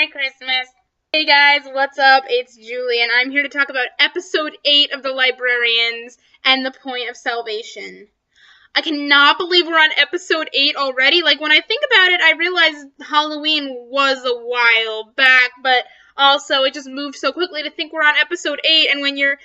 Merry Christmas. Hey guys, what's up? It's Julie, and I'm here to talk about episode 8 of the Librarians and the point of salvation. I cannot believe we're on episode 8 already. Like, when I think about it, I realize Halloween was a while back, but also it just moved so quickly to think we're on episode 8, and when your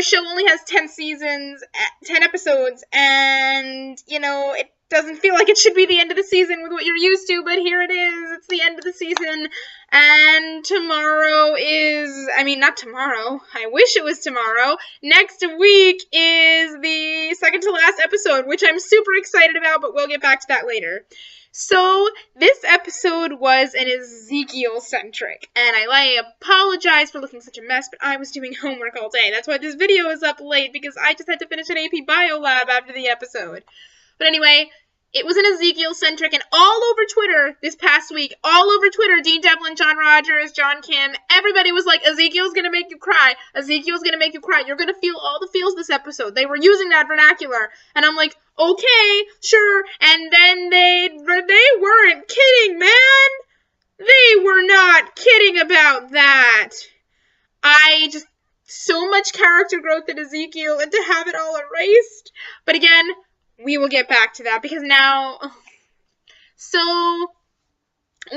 show only has 10 seasons, 10 episodes, and, it doesn't feel like it should be the end of the season with what you're used to, but here it is. It's the end of the season, and tomorrow is, not tomorrow. I wish it was tomorrow. Next week is the second to last episode, which I'm super excited about, but we'll get back to that later. So, this episode was an Ezekiel-centric, and I apologize for looking such a mess, but I was doing homework all day. That's why this video is up late, because I just had to finish an AP Bio lab after the episode. But anyway, it was an Ezekiel-centric, and all over Twitter this past week, Dean Devlin, John Rogers, John Kim, everybody was like, Ezekiel's gonna make you cry. Ezekiel's gonna make you cry. You're gonna feel all the feels this episode. They were using that vernacular. And I'm like, okay, sure. And then they weren't kidding, man. They were not kidding about that. So much character growth in Ezekiel, and to have it all erased. But again, we will get back to that, because now, so,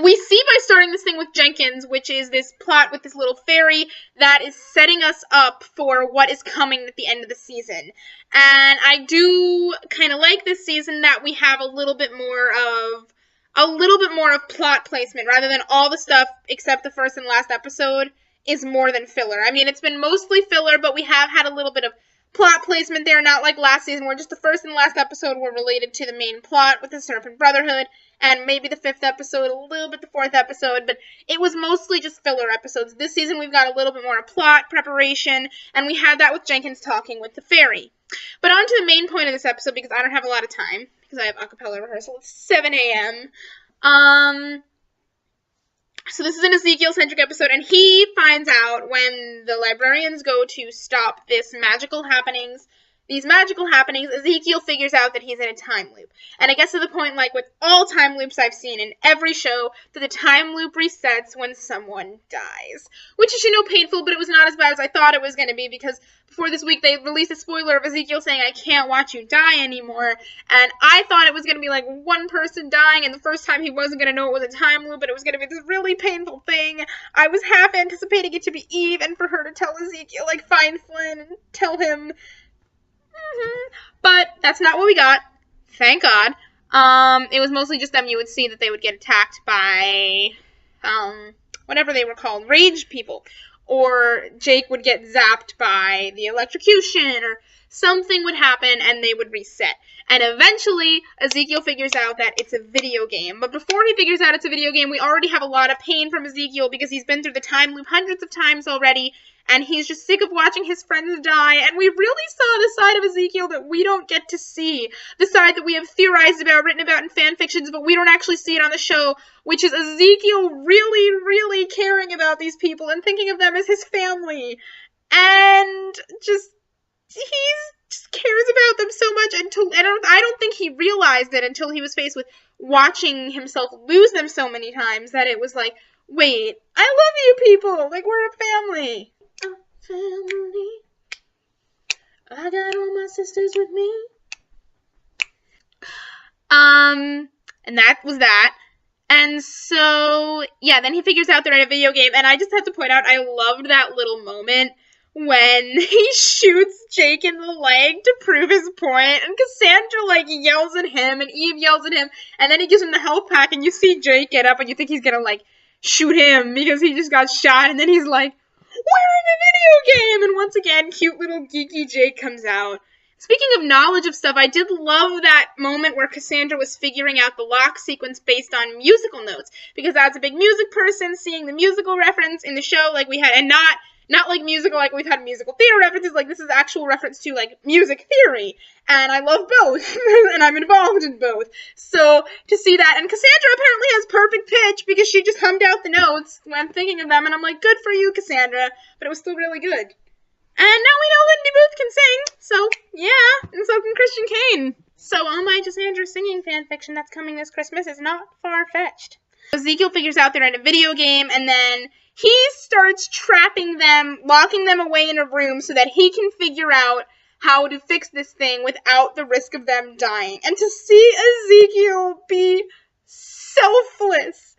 we see by starting this thing with Jenkins, which is this plot with this little fairy that is setting us up for what is coming at the end of the season. And I do kind of like this season that we have a little bit more of plot placement, rather than all the stuff except the first and last episode is more than filler. It's been mostly filler, but we have had a little bit of plot placement there, not like last season, where just the first and last episode were related to the main plot with the Serpent Brotherhood, and maybe the 5th episode, a little bit the 4th episode, but it was mostly just filler episodes. This season we've got a little bit more of plot preparation, and we had that with Jenkins talking with the fairy. But on to the main point of this episode, because I don't have a lot of time, because I have a cappella rehearsal at 7 a.m., So this is an Ezekiel-centric episode, and he finds out when the librarians go to stop these magical happenings, Ezekiel figures out that he's in a time loop. And it gets to the point, like with all time loops I've seen in every show, that the time loop resets when someone dies. Which is, painful, but it was not as bad as I thought it was going to be, because before this week they released a spoiler of Ezekiel saying, I can't watch you die anymore. And I thought it was going to be like one person dying, and the first time he wasn't going to know it was a time loop, but it was going to be this really painful thing. I was half anticipating it to be Eve, and for her to tell Ezekiel, find Flynn and tell him. But that's not what we got. Thank God. It was mostly just them. You would see that they would get attacked by, whatever they were called, rage people. Or Jake would get zapped by the electrocution, or something would happen and they would reset. And eventually, Ezekiel figures out that it's a video game. But before he figures out it's a video game, we already have a lot of pain from Ezekiel, because he's been through the time loop hundreds of times already, and he's just sick of watching his friends die, and we really saw the side of Ezekiel that we don't get to see. The side that we have theorized about, written about in fan fictions, but we don't actually see it on the show, which is Ezekiel really, really caring about these people and thinking of them as his family. And he just cares about them so much until, I don't think he realized it until he was faced with watching himself lose them so many times, that it was like, wait, I love you people, we're a family. Family. I got all my sisters with me. And that was that. And so, yeah, then he figures out they're in a video game, and I just have to point out, I loved that little moment when he shoots Jake in the leg to prove his point, and Cassandra, yells at him, and Eve yells at him, and then he gives him the health pack, and you see Jake get up, and you think he's gonna, shoot him, because he just got shot, and then he's like, we're in a video game! And once again, cute little geeky Jake comes out. Speaking of knowledge of stuff, I did love that moment where Cassandra was figuring out the lock sequence based on musical notes. Because as a big music person, seeing the musical reference in the show like we had, and not musical like we've had musical theater references, this is actual reference to, music theory. And I love both, and I'm involved in both. So, to see that, and Cassandra apparently has perfect pitch, because she just hummed out the notes when I'm thinking of them, and I'm like, good for you, Cassandra, but it was still really good. And now we know Lindy Booth can sing, so, yeah, and so can Christian Kane. So all my Jassandra singing fanfiction that's coming this Christmas is not far-fetched. Ezekiel figures out they're in a video game, and then he starts trapping them, locking them away in a room so that he can figure out how to fix this thing without the risk of them dying. And to see Ezekiel be selfless,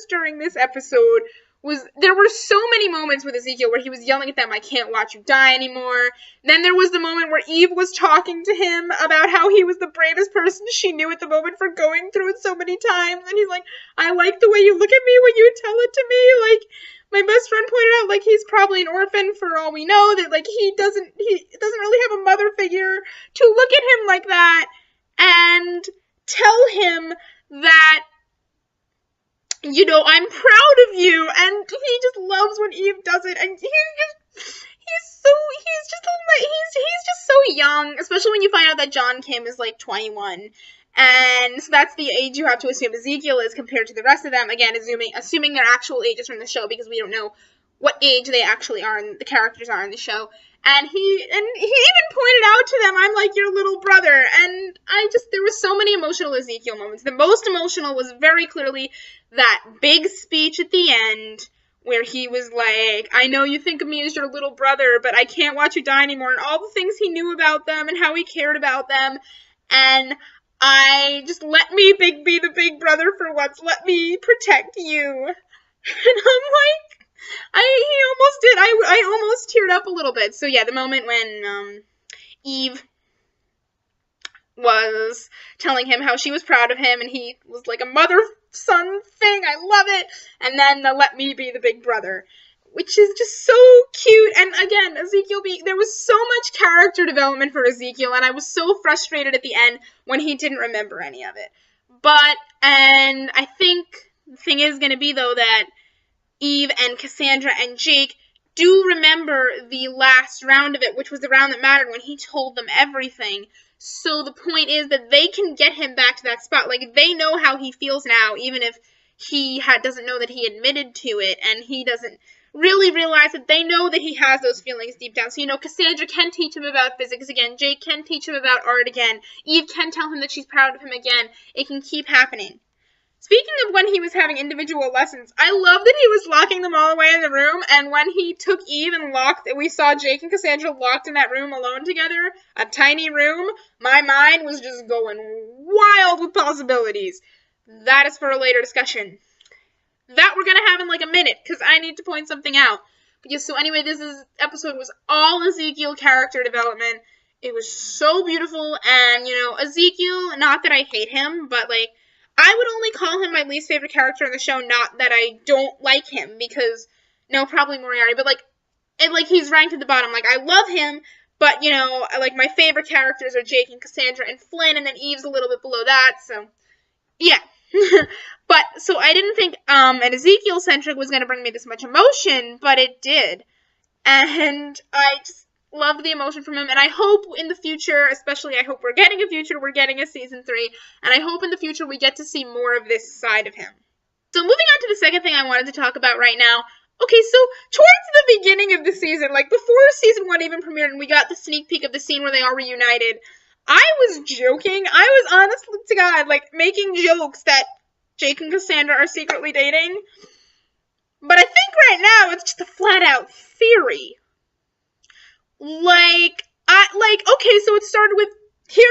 during this episode there were so many moments with Ezekiel where he was yelling at them, I can't watch you die anymore. Then there was the moment where Eve was talking to him about how he was the bravest person she knew at the moment for going through it so many times. And he's like, I like the way you look at me when you tell it to me. Like, my best friend pointed out, like, he's probably an orphan for all we know, that, like, he doesn't really have a mother figure to look at him like that and tell him that, you know, I'm proud of you, and he just loves when Eve does it, and he's just so young, especially when you find out that John Kim is, like, 21, and so that's the age you have to assume Ezekiel is compared to the rest of them, again, assuming their actual ages from the show, because we don't know what age they actually are, and the characters are in the show, and he even pointed out to them, I'm like your little brother, and there were so many emotional Ezekiel moments. The most emotional was very clearly that big speech at the end, where he was like, I know you think of me as your little brother, but I can't watch you die anymore, and all the things he knew about them, and how he cared about them, and let me be the big brother for once, let me protect you, and I'm like, I almost teared up a little bit. So yeah, the moment when Eve was telling him how she was proud of him, and he was like a mother-son thing, I love it, and then the let me be the big brother, which is just so cute. And again, there was so much character development for Ezekiel, and I was so frustrated at the end when he didn't remember any of it. And I think the thing is going to be, though, that Eve and Cassandra and Jake do remember the last round of it, which was the round that mattered when he told them everything. So the point is that they can get him back to that spot. Like, they know how he feels now, even if he doesn't know that he admitted to it, and he doesn't really realize that they know that he has those feelings deep down. So, you know, Cassandra can teach him about physics again. Jake can teach him about art again. Eve can tell him that she's proud of him again. It can keep happening. Speaking of when he was having individual lessons, I love that he was locking them all away in the room, and when he took Eve and we saw Jake and Cassandra locked in that room alone together, a tiny room, my mind was just going wild with possibilities. That is for a later discussion. That we're going to have in like a minute, because I need to point something out. But yes, so anyway, episode was all Ezekiel character development. It was so beautiful, and, you know, Ezekiel, not that I hate him, but, like, I would only call him my least favorite character in the show, not that I don't like him, because, no, probably Moriarty, but, like, he's ranked at the bottom. Like, I love him, but, you know, like, my favorite characters are Jake and Cassandra and Flynn, and then Eve's a little bit below that, so, yeah. But, so I didn't think, an Ezekiel-centric was going to bring me this much emotion, but it did. And I just loved the emotion from him, and I hope in the future, especially I hope we're getting a season 3, and I hope in the future we get to see more of this side of him. So moving on to the second thing I wanted to talk about right now. Okay, so towards the beginning of the season, like before season 1 even premiered and we got the sneak peek of the scene where they all reunited, I was joking. I was honestly to God, like, making jokes that Jake and Cassandra are secretly dating. But I think right now it's just a flat-out theory. Okay, so it started with, here,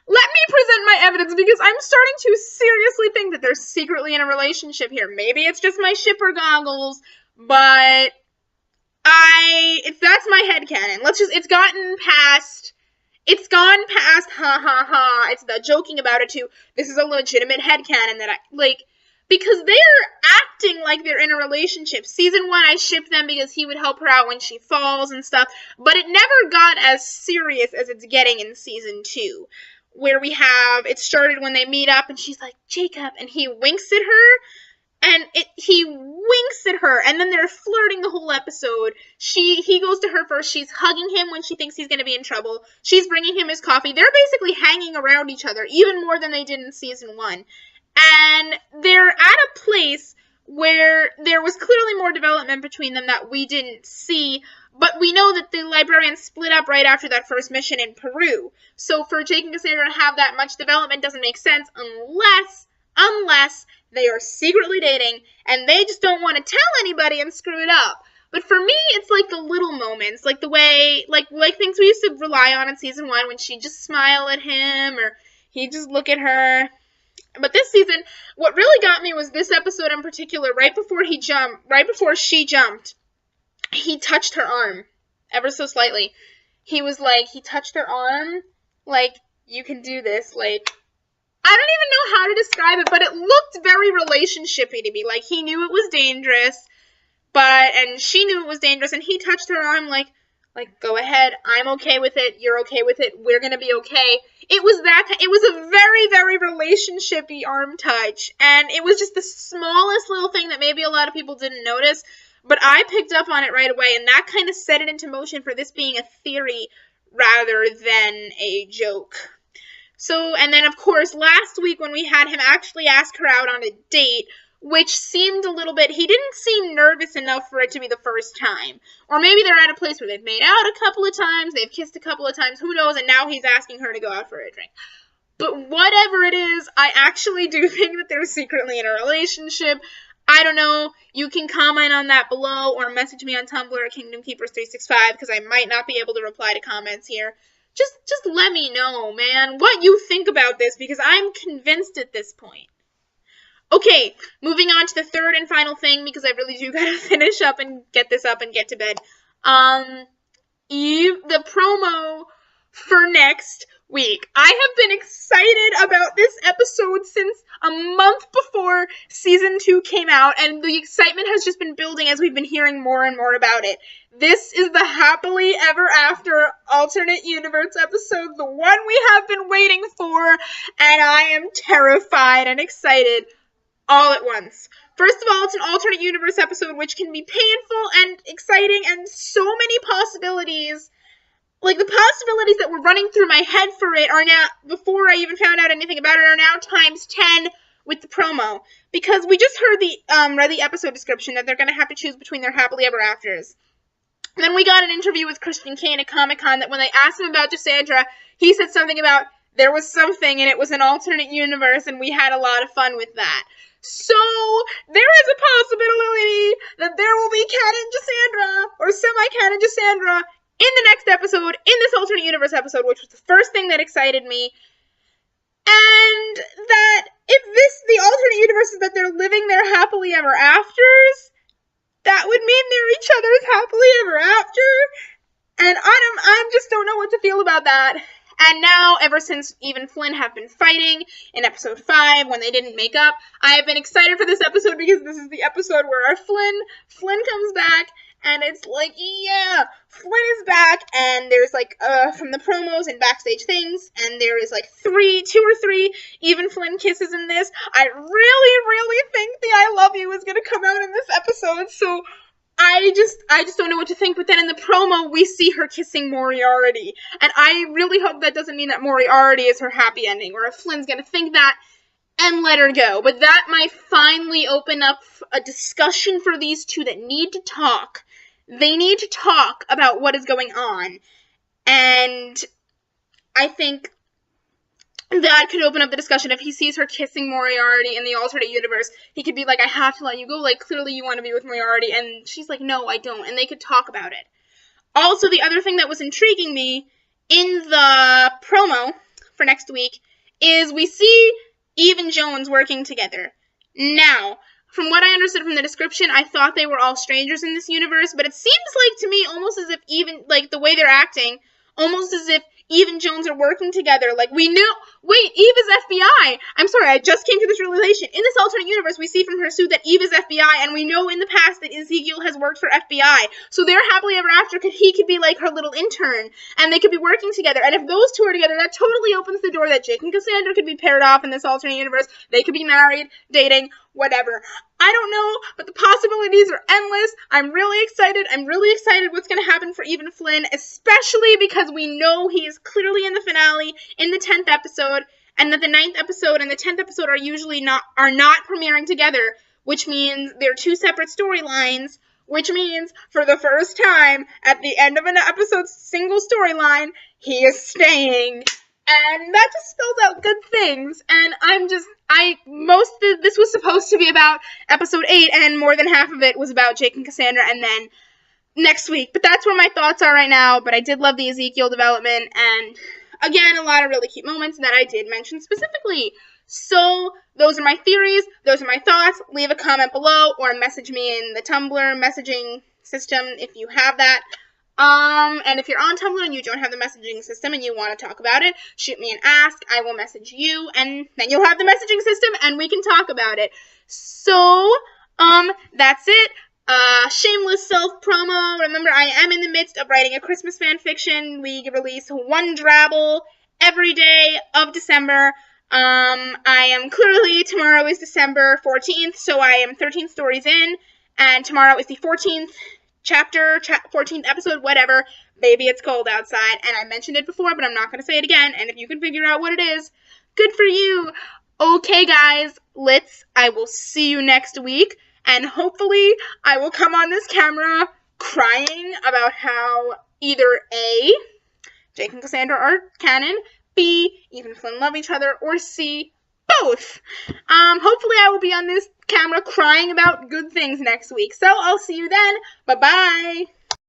let me present my evidence, because I'm starting to seriously think that they're secretly in a relationship here. Maybe it's just my shipper goggles, but that's my headcanon. It's gone past, ha ha ha, it's the joking about it to, this is a legitimate headcanon that because they're acting like they're in a relationship. Season 1, I shipped them because he would help her out when she falls and stuff, but it never got as serious as it's getting in season 2, where it started when they meet up and she's like, Jacob, and he winks at her, and he winks at her, and then they're flirting the whole episode. He goes to her first, she's hugging him when she thinks he's going to be in trouble, she's bringing him his coffee, they're basically hanging around each other, even more than they did in season 1. And they're at a place where there was clearly more development between them that we didn't see, but we know that the Librarians split up right after that first mission in Peru. So for Jake and Cassandra to have that much development doesn't make sense unless they are secretly dating, and they just don't want to tell anybody and screw it up. But for me, it's like the little moments, like the way, like things we used to rely on in season 1 when she'd just smile at him or he'd just look at her. But this season, what really got me was this episode in particular. Right before she jumped, he touched her arm ever so slightly. He touched her arm, like, you can do this, like, I don't even know how to describe it, but it looked very relationshipy to me. Like, he knew it was dangerous, and she knew it was dangerous, and he touched her arm like, go ahead, I'm okay with it, you're okay with it, we're gonna be okay. It was a very, very relationshipy arm touch, and it was just the smallest little thing that maybe a lot of people didn't notice, but I picked up on it right away, and that kind of set it into motion for this being a theory rather than a joke. So, and then of course, last week when we had him actually ask her out on a date, which seemed a little bit, he didn't seem nervous enough for it to be the first time. Or maybe they're at a place where they've made out a couple of times, they've kissed a couple of times, who knows, and now he's asking her to go out for a drink. But whatever it is, I actually do think that they're secretly in a relationship. I don't know, you can comment on that below or message me on Tumblr at KingdomKeepers365 because I might not be able to reply to comments here. Just let me know, man, what you think about this because I'm convinced at this point. Okay, moving on to the third and final thing, because I really do gotta finish up and get this up and get to bed. Eve, the promo for next week. I have been excited about this episode since a month before season 2 came out, and the excitement has just been building as we've been hearing more and more about it. This is the Happily Ever After alternate universe episode, the one we have been waiting for, and I am terrified and excited all at once. First of all, it's an alternate universe episode, which can be painful and exciting and so many possibilities. Like, the possibilities that were running through my head for it are now, before I even found out anything about it, are now times 10 with the promo. Because we just heard read the episode description that they're going to have to choose between their Happily Ever Afters. And then we got an interview with Christian Kane at Comic-Con that when they asked him about Jassandra, he said something about there was something and it was an alternate universe and we had a lot of fun with that. So, there is a possibility that there will be canon Jassandra, or semi-canon Jassandra, in the next episode, in this alternate universe episode, which was the first thing that excited me. And that if the alternate universe is that they're living their happily ever afters, that would mean they're each other's happily ever after. And I just don't know what to feel about that. And now, ever since Eve and Flynn have been fighting in episode 5 when they didn't make up, I have been excited for this episode because this is the episode where our Flynn comes back, and it's like, yeah, Flynn is back, and there's like, from the promos and backstage things, and there is like 2 or 3 Eve and Flynn kisses in this. I really, really think the I love you is gonna come out in this episode, so I just don't know what to think, but then in the promo, we see her kissing Moriarty, and I really hope that doesn't mean that Moriarty is her happy ending, or if Flynn's gonna think that and let her go, but that might finally open up a discussion for these two that need to talk. They need to talk about what is going on, and I think that could open up the discussion. If he sees her kissing Moriarty in the alternate universe, he could be like, I have to let you go, like, clearly you want to be with Moriarty, and she's like, no, I don't, and they could talk about it. Also, the other thing that was intriguing me in the promo for next week is we see Eve and Jones working together. Now, from what I understood from the description, I thought they were all strangers in this universe, but it seems like to me almost as if the way they're acting, almost as if Eve and Jones are working together. Like, we knew, wait, Eve is FBI. I'm sorry, I just came to this realization. In this alternate universe, we see from her suit that Eve is FBI, and we know in the past that Ezekiel has worked for FBI. So they're happily ever after, he could be like her little intern, and they could be working together. And if those two are together, that totally opens the door that Jake and Cassandra could be paired off in this alternate universe. They could be married, dating, whatever. I don't know, but the possibilities are endless. I'm really excited what's going to happen for Eve and Flynn, especially because we know he is clearly in the finale in the 10th episode, and that the 9th episode and the 10th episode are usually not premiering together, which means they're 2 separate storylines, which means for the first time at the end of an episode's single storyline, he is staying And that just spells out good things. And this was supposed to be about episode 8, and more than half of it was about Jake and Cassandra, and then next week. But that's where my thoughts are right now. But I did love the Ezekiel development, and again, a lot of really cute moments that I did mention specifically. So those are my theories. Those are my thoughts. Leave a comment below or message me in the Tumblr messaging system if you have that. And if you're on Tumblr and you don't have the messaging system and you want to talk about it, shoot me an ask. I will message you, and then you'll have the messaging system and we can talk about it. So, that's it. Shameless self-promo. Remember, I am in the midst of writing a Christmas fan fiction. We release one drabble every day of December. Tomorrow is December 14th, so I am 13 stories in, and tomorrow is the 14th chapter, 14th episode, whatever. Baby, it's cold outside, and I mentioned it before, but I'm not going to say it again, and if you can figure out what it is, good for you. Okay, guys, I will see you next week, and hopefully I will come on this camera crying about how either A, Jake and Cassandra are canon, B, Eve and Flynn love each other, or C, both. Hopefully I will be on this camera crying about good things next week. So I'll see you then. Bye-bye.